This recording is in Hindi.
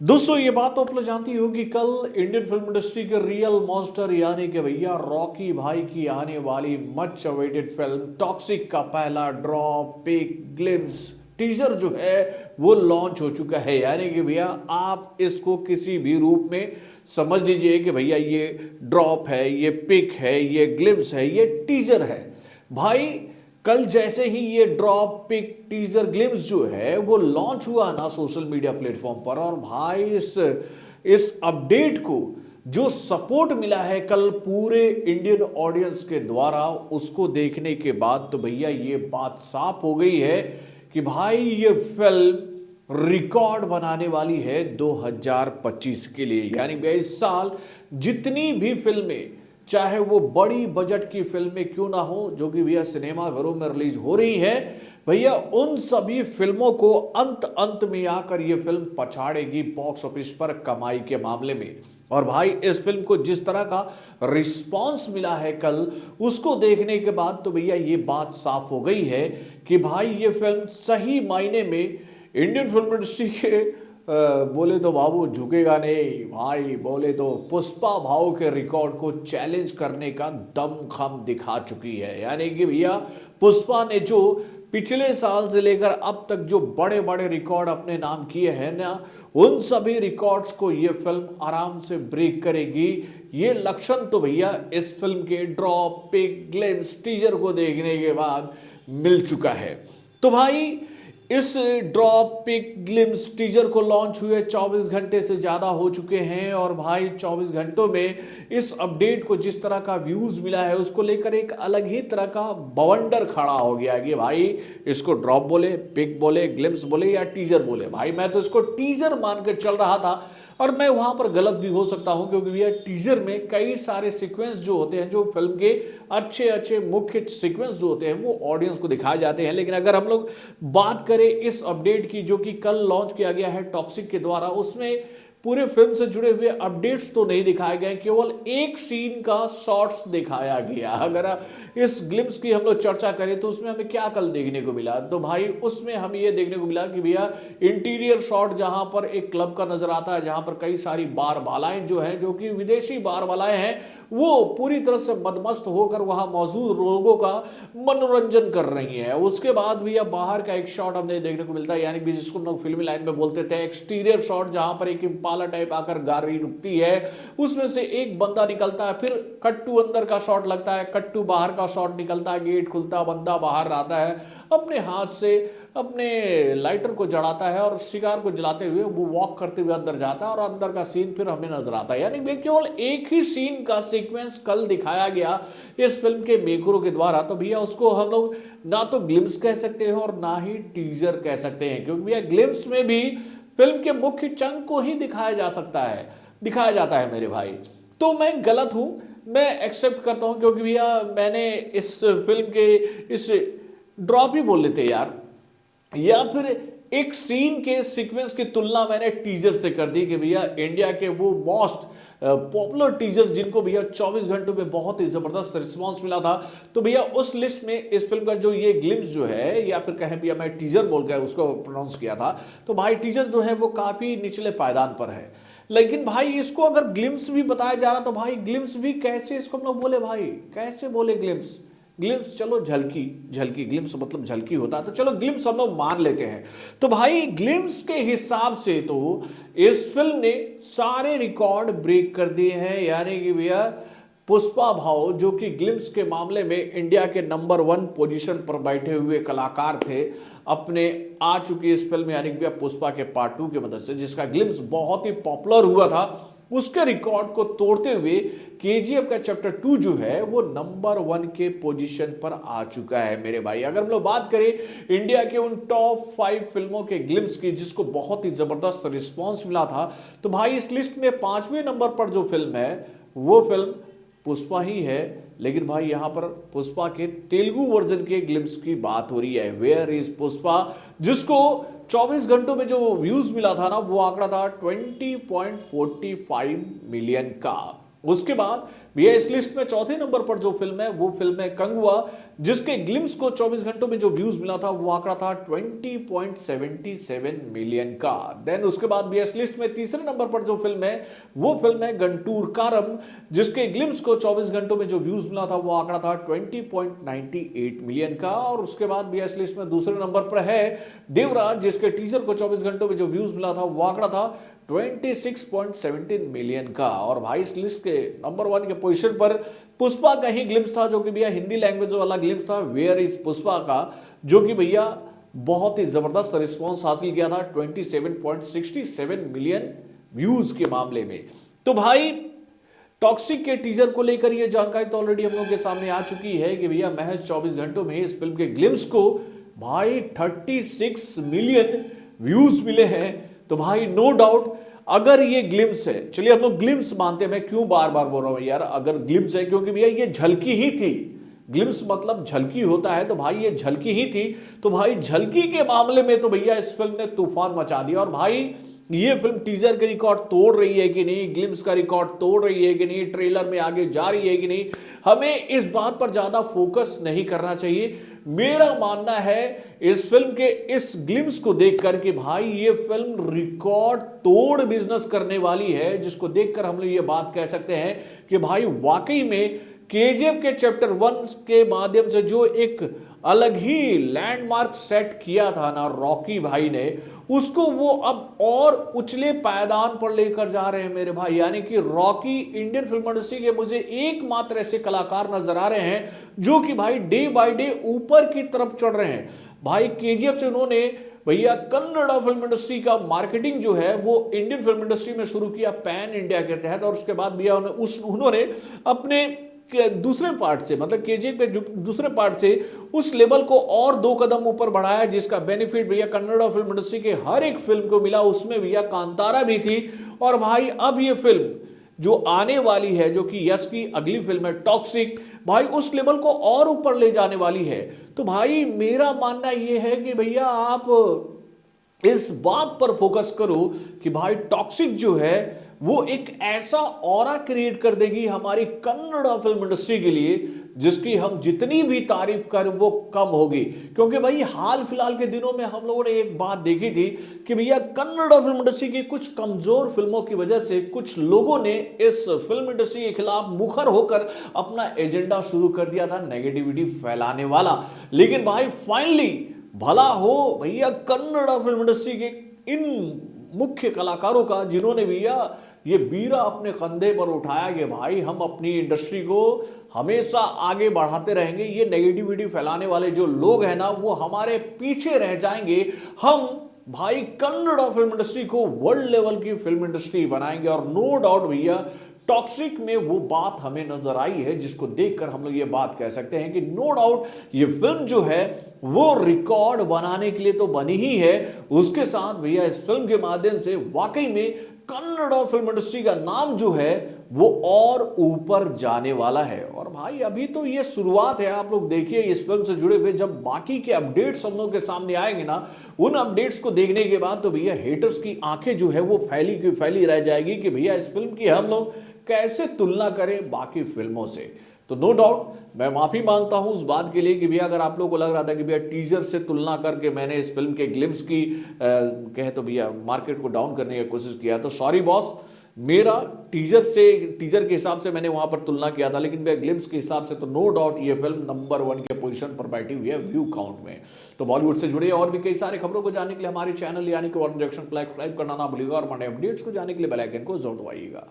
दोस्तों ये बात तो आप लोग जानती होगी, कल इंडियन फिल्म इंडस्ट्री के रियल मॉन्स्टर यानी कि भैया रॉकी भाई की आने वाली मच अवेटेड फिल्म टॉक्सिक का पहला ड्रॉप पिक ग्लिम्स टीजर जो है वो लॉन्च हो चुका है। यानी कि भैया आप इसको किसी भी रूप में समझ लीजिए कि भैया ये ड्रॉप है, ये पिक है, ये ग्लिम्स है, ये टीजर है। भाई कल जैसे ही ये ड्रॉप पिक टीजर ग्लिम्स जो है वो लॉन्च हुआ ना सोशल मीडिया प्लेटफॉर्म पर, और भाई इस अपडेट को जो सपोर्ट मिला है कल पूरे इंडियन ऑडियंस के द्वारा, उसको देखने के बाद तो भैया ये बात साफ हो गई है कि भाई ये फिल्म रिकॉर्ड बनाने वाली है 2025 के लिए। यानी भैया इस साल जितनी भी फिल्में, चाहे वो बड़ी बजट की फिल्में क्यों ना हो, जो कि भैया सिनेमाघरों में रिलीज हो रही है, भैया उन सभी फिल्मों को अंत अंत में आकर ये फिल्म पछाड़ेगी बॉक्स ऑफिस पर कमाई के मामले में। और भाई इस फिल्म को जिस तरह का रिस्पांस मिला है कल, उसको देखने के बाद तो भैया ये बात साफ हो गई है कि भाई ये फिल्म सही मायने में इंडियन फिल्म इंडस्ट्री के बोले तो बाबू झुकेगा नहीं भाई, बोले तो पुष्पा भाव के रिकॉर्ड को चैलेंज करने का दमखम दिखा चुकी है। यानी कि भैया पुष्पा ने जो पिछले साल से लेकर अब तक जो बड़े बड़े रिकॉर्ड अपने नाम किए हैं ना, उन सभी रिकॉर्ड्स को ये फिल्म आराम से ब्रेक करेगी। ये लक्षण तो भैया इस फिल्म के ड्रॉप पिक ग्लिम्स टीजर को देखने के बाद मिल चुका है। तो भाई इस ड्रॉप पिक ग्लिम्स टीजर को लॉन्च हुए 24 घंटे से ज्यादा हो चुके हैं, और भाई 24 घंटों में इस अपडेट को जिस तरह का व्यूज मिला है उसको लेकर एक अलग ही तरह का बवंडर खड़ा हो गया कि भाई इसको ड्रॉप बोले, पिक बोले, ग्लिम्स बोले या टीजर बोले। भाई मैं तो इसको टीजर मानकर चल रहा था, और मैं वहां पर गलत भी हो सकता हूं, क्योंकि भैया टीजर में कई सारे सीक्वेंस जो होते हैं, जो फिल्म के अच्छे अच्छे मुख्य सीक्वेंस जो होते हैं वो ऑडियंस को दिखाए जाते हैं। लेकिन अगर हम लोग बात करें इस अपडेट की जो कि कल लॉन्च किया गया है टॉक्सिक के द्वारा, उसमें पूरे फिल्म से जुड़े हुए अपडेट्स तो नहीं दिखाए गए, केवल एक सीन का शॉट्स दिखाया गया। अगर इस ग्लिम्स की हम लोग चर्चा करें तो उसमें हमें क्या कल देखने को मिला, तो भाई उसमें हमें यह देखने को मिला कि भैया इंटीरियर शॉट जहां पर एक क्लब का नजर आता है, जहां पर कई सारी बार बालाएं जो हैं, जो कि विदेशी बार बालाएं हैं, वो पूरी तरह से मदमस्त होकर वहां मौजूद लोगों का मनोरंजन कर रही है। उसके बाद भी अब बाहर का एक शॉट हमें देखने को मिलता है, यानी कि जिसको लोग फिल्मी लाइन में बोलते थे एक्सटीरियर शॉट, जहां पर एक इम्पाला टाइप आकर गाड़ी रुकती है, उसमें से एक बंदा निकलता है, फिर कट्टू अंदर का शॉट लगता है, कट्टू बाहर का शॉट निकलता है, गेट खुलता, बंदा बाहर आता है, अपने हाथ से अपने लाइटर को जलाता है और शिकार को जलाते हुए वो वॉक करते हुए अंदर जाता है, और अंदर का सीन फिर हमें नजर आता है। यानी केवल एक ही सीन का सीक्वेंस कल दिखाया गया इस फिल्म के मेकरों के द्वारा, तो भैया उसको हम लोग ना तो ग्लिम्स कह सकते हैं और ना ही टीजर कह सकते हैं, क्योंकि भैया ग्लिम्स में भी फिल्म के मुख्य चंक को ही दिखाया जाता है मेरे भाई। तो मैं गलत हूं, मैं एक्सेप्ट करता हूं, क्योंकि भैया मैंने इस फिल्म के इस ड्रॉप ही बोल लेते यार, या फिर एक सीन के सीक्वेंस की तुलना मैंने टीजर से कर दी कि भैया इंडिया के वो मोस्ट पॉपुलर टीजर जिनको भैया 24 घंटों में बहुत ही जबरदस्त रिस्पांस मिला था, तो भैया उस लिस्ट में इस फिल्म का जो ये ग्लिम्स जो है, या फिर कहें भैया मैं टीजर बोल के उसको प्रोनाउंस किया था, तो भाई टीजर जो है वो काफी निचले पायदान पर है। लेकिन भाई इसको अगर ग्लिम्स भी बताया जा रहा, तो भाई ग्लिम्स भी कैसे इसको हम लोग बोले, भाई कैसे बोले ग्लिम्स, ग्लिम्स चलो झलकी, झलकी ग्लिम्स मतलब झलकी होता है, तो चलो ग्लिम्स हम लोग मान लेते हैं। तो भाई ग्लिम्स के हिसाब से तो इस फिल्म ने सारे रिकॉर्ड ब्रेक कर दिए हैं। यानी कि भैया पुष्पा भाव जो कि ग्लिम्स के मामले में इंडिया के नंबर 1 पोजीशन पर बैठे हुए कलाकार थे, अपने आ चुकी इस फिल्म यानी कि भैया पुष्पा के पार्ट 2 की मदद से, जिसका ग्लिम्स बहुत ही पॉपुलर हुआ था, उसके रिकॉर्ड को तोड़ते हुए केजीएफ का चैप्टर 2 जो है वो नंबर 1 के पोजीशन पर आ चुका है मेरे भाई। अगर हम लोग बात करें इंडिया के उन टॉप 5 फिल्मों के ग्लिम्स की जिसको बहुत ही जबरदस्त रिस्पांस मिला था, तो भाई इस लिस्ट में 5वें नंबर पर जो फिल्म है वो फिल्म पुष्पा ही है। लेकिन भाई यहां पर पुष्पा के तेलुगु वर्जन के ग्लिम्स की बात हो रही है, वेयर इज पुष्पा, जिसको 24 घंटों में जो व्यूज मिला था ना, वो आंकड़ा था 20.45 मिलियन का। उसके बाद भैया इस लिस्ट में चौथे नंबर पर जो फिल्म है वो फिल्म है कंगुआ, जिसके ग्लिम्स को 24 घंटों में जो व्यूज मिला था वो आंकड़ा था 20.77 मिलियन का। देन उसके बाद भैया इस लिस्ट में तीसरे नंबर पर जो फिल्म है वो फिल्म है गंटूर कारम, जिसके ग्लिम्स को 24 घंटों में जो व्यूज मिला था वो आंकड़ा था 20.98 मिलियन का। और उसके बाद भैया इस लिस्ट में दूसरे नंबर पर है देवराज, जिसके टीजर को 24 घंटों में जो व्यूज मिला था वो आंकड़ा था 26.17 मिलियन का। और भाई इस लिस्ट के नंबर 1 के पोजीशन पर पुष्पा का ही ग्लिम्स था, जो कि भैया हिंदी लैंग्वेज वाला ग्लिम्स था, वेयर इज पुष्पा का, जो कि भैया बहुत ही जबरदस्त रिस्पॉन्स हासिल किया था 27.67 मिलियन व्यूज के मामले में। तो भाई टॉक्सिक के टीजर को लेकर यह जानकारी तो ऑलरेडी हम लोगों के सामने आ चुकी है कि भैया महज 24 घंटों में इस फिल्म के ग्लिम्स को भाई 36 मिलियन व्यूज मिले हैं। तो भाई नो डाउट अगर ये ग्लिम्स है, चलिए हम लोग ग्लिम्स मानते हैं, मैं क्यों बार बार बोल रहा हूं यार, अगर ग्लिम्स है क्योंकि भैया ये झलकी ही थी, ग्लिम्स मतलब झलकी होता है, तो भाई ये झलकी ही थी। तो भाई झलकी के मामले में तो भैया इस फिल्म ने तूफान मचा दिया। और भाई ये फिल्म टीजर के रिकॉर्ड तोड़ रही है कि नहीं, ग्लिम्स का रिकॉर्ड तोड़ रही है कि नहीं, ट्रेलर में आगे जा रही है कि नहीं, हमें इस बात पर ज्यादा फोकस नहीं करना चाहिए। मेरा मानना है इस फिल्म के इस ग्लिम्स को देखकर कि भाई ये फिल्म रिकॉर्ड तोड़ बिजनेस करने वाली है, जिसको देखकर हम लोग ये बात कह सकते हैं कि भाई वाकई में केजीएफ के चैप्टर 1 के माध्यम से जो एक अलग ही लैंडमार्क सेट किया था ना रॉकी भाई ने, उसको वो अब और उछले पायदान पर लेकर जा रहे हैं मेरे भाई। यानी कि रॉकी इंडियन फिल्म इंडस्ट्री के मुझे एकमात्र ऐसे कलाकार नजर आ रहे हैं जो कि भाई डे बाय डे ऊपर की तरफ चढ़ रहे हैं। भाई केजीएफ से उन्होंने भैया कन्नड़ा फिल्म इंडस्ट्री का मार्केटिंग जो है वो इंडियन फिल्म इंडस्ट्री में शुरू किया पैन इंडिया के तहत, और उसके बाद भैया उन्होंने अपने दूसरे पार्ट से, मतलब केजीएफ के दूसरे पार्ट से उस लेवल को और 2 कदम ऊपर बढ़ाया, जिसका बेनिफिट भैया कन्नड़ा फिल्म इंडस्ट्री के हर एक फिल्म को मिला। उसमें भैया कांतारा भी थी। और भाई अब ये फिल्म जो आने वाली है, जो कि यश की अगली फिल्म है टॉक्सिक, भाई उस लेवल को और ऊपर ले जाने वाली है। तो भाई मेरा मानना यह है कि भैया आप इस बात पर फोकस करो कि भाई टॉक्सिक जो है वो एक ऐसा ऑरा क्रिएट कर देगी हमारी कन्नड़ा फिल्म इंडस्ट्री के लिए, जिसकी हम जितनी भी तारीफ करें वो कम होगी। क्योंकि भाई हाल फिलहाल के दिनों में हम लोगों ने एक बात देखी थी कि भैया कन्नड़ा फिल्म इंडस्ट्री की कुछ कमजोर फिल्मों की वजह से कुछ लोगों ने इस फिल्म इंडस्ट्री के खिलाफ मुखर होकर अपना एजेंडा शुरू कर दिया था नेगेटिविटी फैलाने वाला। लेकिन भाई फाइनली भला हो भैया कन्नड़ा फिल्म इंडस्ट्री के इन मुख्य कलाकारों का, जिन्होंने भैया ये बीरा अपने कंधे पर उठाया कि भाई हम अपनी इंडस्ट्री को हमेशा आगे बढ़ाते रहेंगे, ये नेगेटिविटी फैलाने वाले जो लोग हैं ना वो हमारे पीछे रह जाएंगे, हम भाई कन्नड़ा फिल्म इंडस्ट्री को वर्ल्ड लेवल की फिल्म इंडस्ट्री बनाएंगे। और नो डाउट भैया टॉक्सिक में वो बात हमें नजर आई है, जिसको देखकर हम लोग ये बात कह सकते हैं कि नो डाउट ये फिल्म जो है वो रिकॉर्ड बनाने के लिए तो बनी ही है, उसके साथ भैया इस फिल्म के माध्यम से वाकई में कन्नड़ा फिल्म इंडस्ट्री का नाम जो है वो और ऊपर जाने वाला है। और भाई अभी तो ये शुरुआत है, आप लोग देखिए इस फिल्म से जुड़े हुए जब बाकी के अपडेट्स हम लोग के सामने आएंगे ना, उन अपडेट्स को देखने के बाद तो भैया हेटर्स की आंखें जो है वो फैली की फैली रह जाएगी कि भैया इस फिल्म की हम लोग कैसे तुलना करें बाकी फिल्मों से। तो नो डाउट मैं माफी मांगता हूं उस बात के लिए कि भैया अगर आप लोगों को लग रहा था कि भैया टीजर से तुलना करके मैंने इस फिल्म के ग्लिम्स की कहे तो भैया मार्केट को डाउन करने की कोशिश किया, तो सॉरी बॉस, मेरा टीजर के हिसाब से मैंने वहां पर तुलना किया था, लेकिन भैया ग्लिम्स के हिसाब से तो नो डाउट ये फिल्म नंबर 1 के पोजीशन पर बैठी हुई है व्यू काउंट में। तो बॉलीवुड से जुड़े और भी कई सारे खबरों को जानने के लिए हमारे चैनल यानी कि वर्ल्ड रिएक्शन को सब्सक्राइब करना ना भूलिएगा, और हमारे अपडेट्स को जानने के लिए बेल आइकन को जरूर दबाइएगा।